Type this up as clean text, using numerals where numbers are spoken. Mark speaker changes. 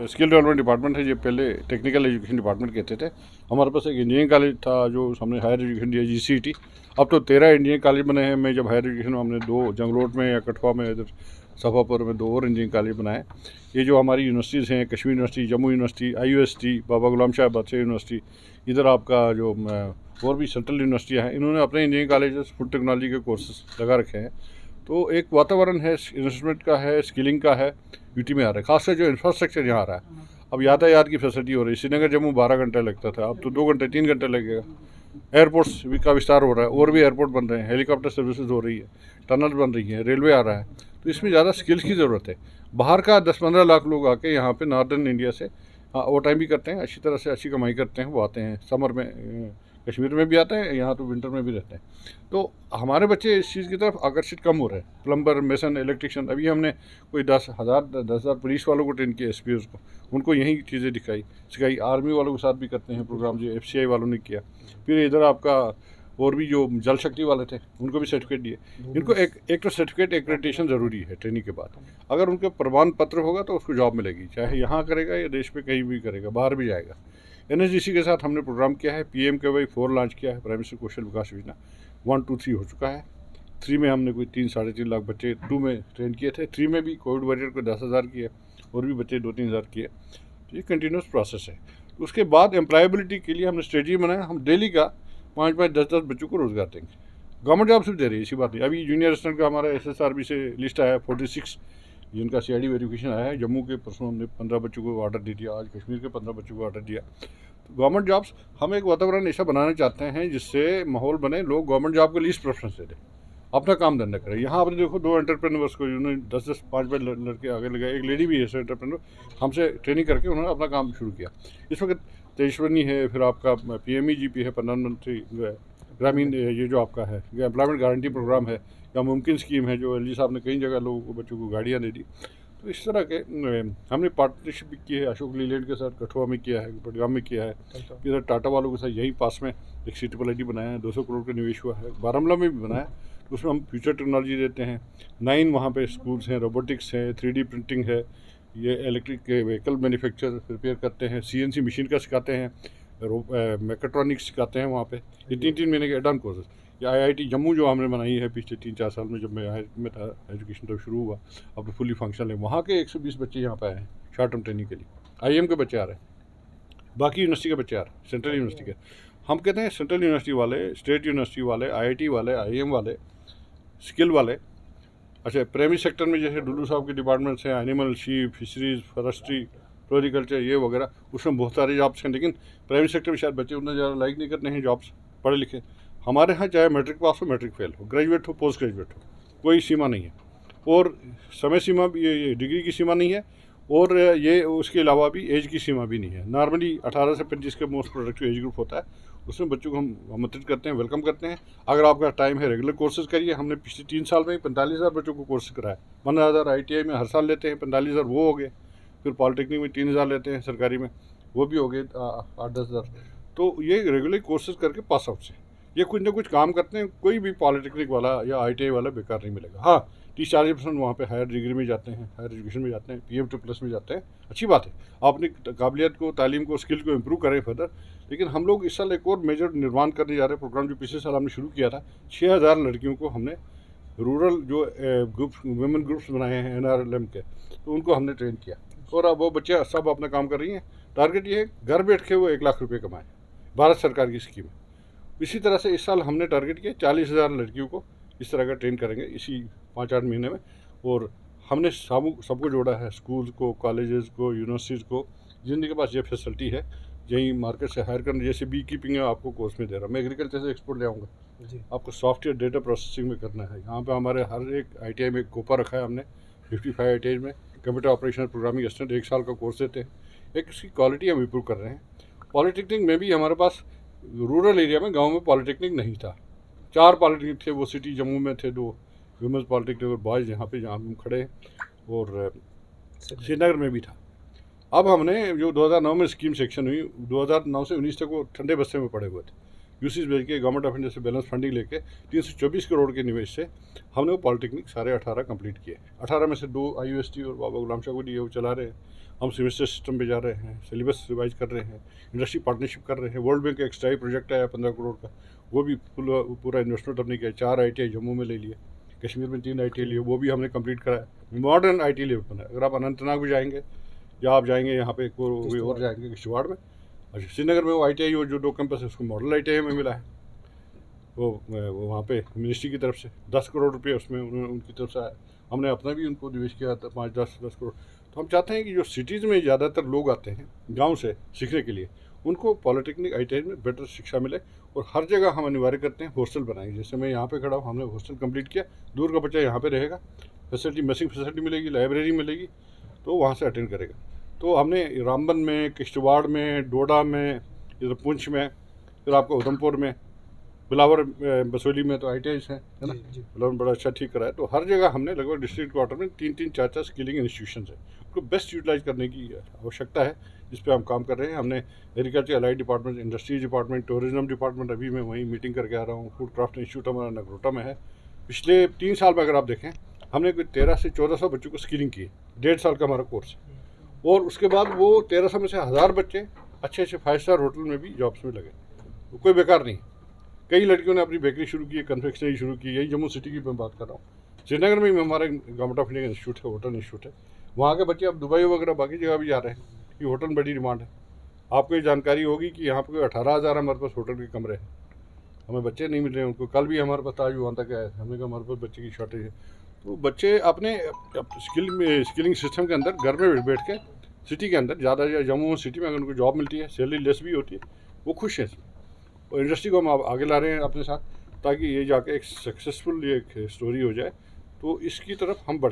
Speaker 1: Skill development department है, ये पहले टेक्निकल एजुकेशन डिपार्टमेंट कहते थे। हमारे पास एक इंजीनियरिंग कॉलेज था जो हमने हायर एजुकेशन दिया GCET। अब तो 13 इंजीनियरिंग कॉलेज बने हैं। मैं जब हायर एजुकेशन में हमने 2 जंगलोट में या कठुआ में, इधर सफापुर में 2 और इंजीनियरिंग कॉलेज बनाए। ये जो हमारी यूनिवर्सिटीज़ हैं, Kashmir university, Jammu university, IUST, Baba Ghulam Shah बादशाह यूनिवर्सिटी, इधर आपका जो और भी सेंट्रल यूनिवर्सिटियाँ हैं, इन्होंने अपने इंजीनियरिंग कॉलेज फूड टेक्नोलॉजी के कोर्सेज लगा रखे हैं। तो एक वातावरण है इन्वेस्टमेंट का है, स्किलिंग का है, यूटी में आ रहा है। खासकर जो इंफ्रास्ट्रक्चर यहाँ आ रहा है, अब यातायात की फैसिलिटी हो रही है। श्रीनगर जम्मू 12 घंटे लगता था, अब तो 2 घंटे 3 घंटे लगेगा। एयरपोर्ट्स का विस्तार हो रहा है, और भी एयरपोर्ट बन रहे हैं, हेलीकॉप्टर सर्विसेज हो रही है, टनल बन रही है, रेलवे आ रहा है। तो इसमें ज़्यादा स्किल्स की ज़रूरत है। बाहर का 10-15 लाख लोग आके यहाँ पे नॉर्दर्न इंडिया से ओवर टाइम भी करते हैं, अच्छी तरह से अच्छी कमाई करते हैं। वो आते हैं समर में, कश्मीर में भी आते हैं, यहाँ तो विंटर में भी रहते हैं। तो हमारे बच्चे इस चीज़ की तरफ आकर्षित कम हो रहे हैं। Plumber, mason, electrician. अभी हमने कोई 10,000 पुलिस वालों को ट्रेन किया, SPOs को, उनको यही चीज़ें सिखाई। आर्मी वालों के साथ भी करते हैं प्रोग्राम, जो FCI वालों ने किया। फिर इधर आपका और भी जो जल शक्ति वाले थे, उनको भी सर्टिफिकेट दिए। इनको एक तो सर्टिफिकेट एक्रेडिटेशन ज़रूरी है ट्रेनिंग के बाद। अगर उनके प्रमाण पत्र होगा तो उसको जॉब मिलेगी, चाहे यहाँ करेगा या देश में कहीं भी करेगा, बाहर भी जाएगा। NSDC के साथ हमने प्रोग्राम किया है, PMKY 4 लॉन्च किया है, प्राइम मिनिस्टर कौशल विकास योजना 1, 2, 3 हो चुका है। 3 में हमने कोई 3-3.5 लाख बच्चे 2 में ट्रेन किए थे। 3 में भी कोविड वॉरियर को 10,000 किए, और भी बच्चे 2-3 हज़ार किए। तो ये कंटिन्यूस प्रोसेस है। तो उसके बाद एम्प्लॉयबिलिटी के लिए हमने स्ट्रेटजी बनाया। हम डेली का 5-5, 10-10 बच्चों को रोज़गार देंगे। गवर्नमेंट जॉब सिर्फ दे रही है, ऐसी बात नहीं। अभी जूनियर असिस्टेंट का हमारा SSRB से लिस्ट आया है 46, जिनका CID वेरिफिकेशन आया है। जम्मू के परसों हमने 15 बच्चों को ऑर्डर दे दिया, आज कश्मीर के 15 बच्चों को ऑर्डर दिया। तो गवर्नमेंट जॉब्स, हम एक वातावरण ऐसा बनाना चाहते हैं जिससे माहौल बने, लोग गवर्नमेंट जॉब को लीस्ट प्रेफरेंस दे दें, अपना काम धंधा करें। यहाँ आपने देखो 2 एंटरप्रेन्योर्स को, जिन्होंने 10-10, 5-5 लड़के आगे लगाए। एक लेडी भी है ऐसे एंटरप्रेन्योर, हमसे ट्रेनिंग करके उन्होंने अपना काम शुरू किया। इस वक्त तेजस्वनी है, फिर आपका PMEGP है, प्रधानमंत्री ग्रामीण, ये जो आपका है एम्प्लॉयमेंट गारंटी प्रोग्राम है, या मुमकिन स्कीम है, जो LG साहब ने कई जगह लोगों को, बच्चों को गाड़ियाँ दे दी। तो इस तरह के हमने पार्टनरशिप भी की है। अशोक लीलैंड के साथ कठुआ में किया है, बडगाम में किया है। इधर टाटा वालों के साथ यहीं पास में एक CIIT बनाया है, 200 करोड़ का निवेश हुआ है। बारामूला में भी बनाया, तो उसमें हम फ्यूचर टेक्नोलॉजी देते हैं। 9 वहाँ पे स्कूल्स हैं, रोबोटिक्स है, 3D प्रिंटिंग है, ये इलेक्ट्रिक व्हीकल मैन्युफैक्चर प्रिपेयर करते हैं, CNC मशीन का सिखाते हैं, मैकेट्रॉनिक्स सिखाते हैं वहाँ पे। ये 3-3 महीने के एडवांस कोर्सेज। या IIT जम्मू जो हमने बनाई है पिछले 3-4 साल में, जब मैं था एजुकेशन तब शुरू हुआ, अब तो फुली फंक्शनल है। वहाँ के 120 बच्चे यहाँ पे आए हैं शॉर्ट टर्म ट्रेनिंग के लिए। IIM के बच्चे आ रहे हैं, बाकी यूनिवर्सिटी के बच्चे आ रहे हैं, सेंट्रल यूनिवर्सिटी के। हम कहते हैं सेंट्रल यूनिवर्सिटी वाले, स्टेट यूनिवर्सिटी वाले, IIT वाले, IIM वाले, स्किल वाले। अच्छा, प्राइमरी सेक्टर में जैसे डुल्लू साहब के डिपार्टमेंट्स हैं, animal, sheep, fisheries, forestry, floriculture, ये वगैरह, उसमें बहुत सारे जॉब्स हैं। लेकिन प्राइवेट सेक्टर में शायद बच्चे उतना ज़्यादा लाइक नहीं करते हैं जॉब्स, पढ़े लिखे। हमारे यहाँ चाहे मैट्रिक पास हो, मैट्रिक फेल हो, ग्रेजुएट हो, पोस्ट ग्रेजुएट हो, कोई सीमा नहीं है। और समय सीमा भी, ये डिग्री की सीमा नहीं है, और ये उसके अलावा भी एज की सीमा भी नहीं है। नॉर्मली 18 से 25 का मोस्ट प्रोडक्टिव एज ग्रुप होता है, उसमें बच्चों को हम आमंत्रित करते हैं, वेलकम करते हैं। अगर आपका टाइम है, रेगुलर कोर्सेज करिए। हमने पिछले 3 साल में 45,000 बच्चों को कोर्स कराया। 15,000 ITI में हर साल लेते हैं, 45,000 वो हो गए। फिर पॉलिटेक्निक में 3,000 लेते हैं, सरकारी में वो भी हो गए 8-10 हज़ार। तो ये रेगुलर कोर्सेज करके पास आउट से ये कुछ ना कुछ काम करते हैं। कोई भी पॉलिटेक्निक वाला या ITI वाला बेकार नहीं मिलेगा। हाँ, 30-40% वहाँ पे हायर डिग्री में जाते हैं, हायर एजुकेशन में जाते हैं, PM2+ में जाते हैं। अच्छी बात है, आप अपनी काबिलियत को, तालीम को, स्किल को इम्प्रूव करें फर्दर। लेकिन हम लोग इस साल एक और मेजर निर्माण करने जा रहे हैं। प्रोग्राम जो पिछले साल हमने शुरू किया था, 6,000 लड़कियों को हमने रूरल जो ग्रुप्स, वुमेन ग्रुप्स बनाए हैं NRLM के, तो उनको हमने ट्रेन किया। और अब वो बच्चे सब अपना काम कर रही हैं। टारगेट ये है घर बैठ के वो 1 लाख रुपये कमाएं, भारत सरकार की स्कीम है। इसी तरह से इस साल हमने टारगेट किया 40,000 लड़कियों को इस तरह का ट्रेन करेंगे इसी 5-8 महीने में। और हमने सबको जोड़ा है, स्कूल्स को, कॉलेजेस को, यूनिवर्सिटीज़ को, जिनके पास ये फैसिलिटी है, यही मार्केट से हायर करना। जैसे बी कीपिंग है, आपको कोर्स में दे रहा हूँ मैं, एग्रीकल्चर से एक्सपोर्ट ले आऊँगा जी। आपको सॉफ्टवेयर डेटा प्रोसेसिंग में करना है। यहाँ पे हमारे हर एक ITI में कोपा रखा है हमने, 55 ITI में कंप्यूटर ऑपरेशन प्रोग्रामिंग असिस्टेंट 1 साल का कोर्स देते हैं। एक इसकी क्वालिटी हम इम्प्रूव कर रहे हैं। पॉलिटेक्निक में भी हमारे पास रूरल एरिया में, गाँव में पॉलिटेक्निक नहीं था। 4 पॉलिटेक्निक थे, वो सिटी जम्मू में थे 2 वुमेंस पॉलिटेक्निक और बॉयज़ यहाँ पे जहाँ हम खड़े हैं, और श्रीनगर में भी था। अब हमने जो 2009 में स्कीम सेक्शन हुई, 2009 से 19 तक वो ठंडे बस्ते में पड़े हुए थे। यूसीज भेज के गवर्नमेंट ऑफ इंडिया से बैलेंस फंडिंग लेके 324 करोड़ के निवेश से हमने वो पॉलिटेक्निक सारे 18 कंप्लीट किए। 18 में से 2 IUST और बाबा गुलाम शाह को दिए, वो चला रहे हैं। हम सेमेस्टर सिस्टम पे जा रहे हैं, सिलेबस रिवाइज कर रहे हैं, इंडस्ट्री पार्टनरशिप कर रहे हैं। वर्ल्ड बैंक का एक्स्ट्रा प्रोजेक्ट आया 15 करोड़ का, वो भी पूरा इन्वेस्टमेंट हमने किया। 4 ITI जम्मू में ले लिए, कश्मीर में 3 ITI लिए, वो भी हमने कंप्लीट कराया। मॉडर्न ITI लेवल बनाया। अगर आप अनंतनाग भी जाएंगे या आप जाएंगे यहाँ पे कोई और जाएंगे किश्तवाड़ में, अच्छा श्रीनगर में वो ITI जो 2 कैंपस है उसको मॉडल ITI में मिला है। वो वहाँ पे मिनिस्ट्री की तरफ से 10 करोड़ रुपये उसमें उनकी तरफ से आया। हमने अपना भी उनको निवेश किया था 5-10 करोड़। तो हम चाहते हैं कि जो सिटीज़ में ज़्यादातर लोग आते हैं गांव से सीखने के लिए, उनको पॉलिटेक्निक ITI में बेटर शिक्षा मिले। और हर जगह हम अनिवार्य करते हैं हॉस्टल बनाएंगे। जैसे मैं यहाँ पे खड़ा हूँ, हमने हॉस्टल कंप्लीट किया। दूर का बच्चा यहाँ पे रहेगा, फैसिलिटी मेसिंग फैसिलिटी मिलेगी, लाइब्रेरी मिलेगी, तो वहाँ से अटेंड करेगा। तो हमने रामबन में, किश्तवाड़ में, डोडा में, इधर पुंछ में, फिर आपको उधमपुर में, बिलावर बसोली में तो ITIs हैं, है ना। बिलावर बड़ा अच्छा ठीक करा है। तो हर जगह हमने लगभग डिस्ट्रिक्ट क्वार्टर में 3-3, 4-4 स्किलिंग इंस्टीट्यूशन है, उनको बेस्ट यूटिलाइज करने की आवश्यकता है, जिस पे हम काम कर रहे हैं। हमने agriculture allied department, industries department, tourism department, अभी मैं वहीं मीटिंग करके आ रहा हूँ। फूड क्राफ्ट इंस्टीट्यूट हमारा नगरोटा में है। पिछले 3 साल में अगर आप देखें, हमने कोई 1300 से 1400 बच्चों को स्किलिंग की। 1.5 साल का हमारा कोर्स है। और उसके बाद वो 1300 में से 1000 बच्चे अच्छे अच्छे 5 स्टार होटल में भी जॉब्स में लगे। तो कोई बेकार नहीं। कई लड़कियों ने अपनी बेकरी शुरू की है, कन्फेक्शनरी शुरू की। यही जम्मू सिटी की मैं बात कर रहा हूँ। श्रीनगर में भी हमारा गवर्नमेंट ऑफ इंडिया इंस्टीट्यूट है, होटल इंस्टीट्यूट है। वहाँ के बच्चे अब दुबई वगैरह बाकी जगह भी जा रहे हैं कि होटल में बड़ी डिमांड है। आपको ये जानकारी होगी कि यहाँ पर 18,000 हमारे पास होटल के कमरे हैं। हमें बच्चे नहीं मिल रहे हैं उनको। कल भी हमारे पास ताज वहाँ तक आया, हमने कहा हमारे पास बच्चे की शॉर्टेज है। तो बच्चे अपने स्किलिंग सिस्टम के अंदर घर में बैठ के सिटी के अंदर ज़्यादा जम्मू सिटी में अगर उनको जॉब मिलती है, सैलरी लेस भी होती है, वो खुश हैं। और इंडस्ट्री को हम आगे ला रहे हैं अपने साथ, ताकि ये जाके एक सक्सेसफुल एक स्टोरी हो जाए। तो इसकी तरफ हम बढ़े।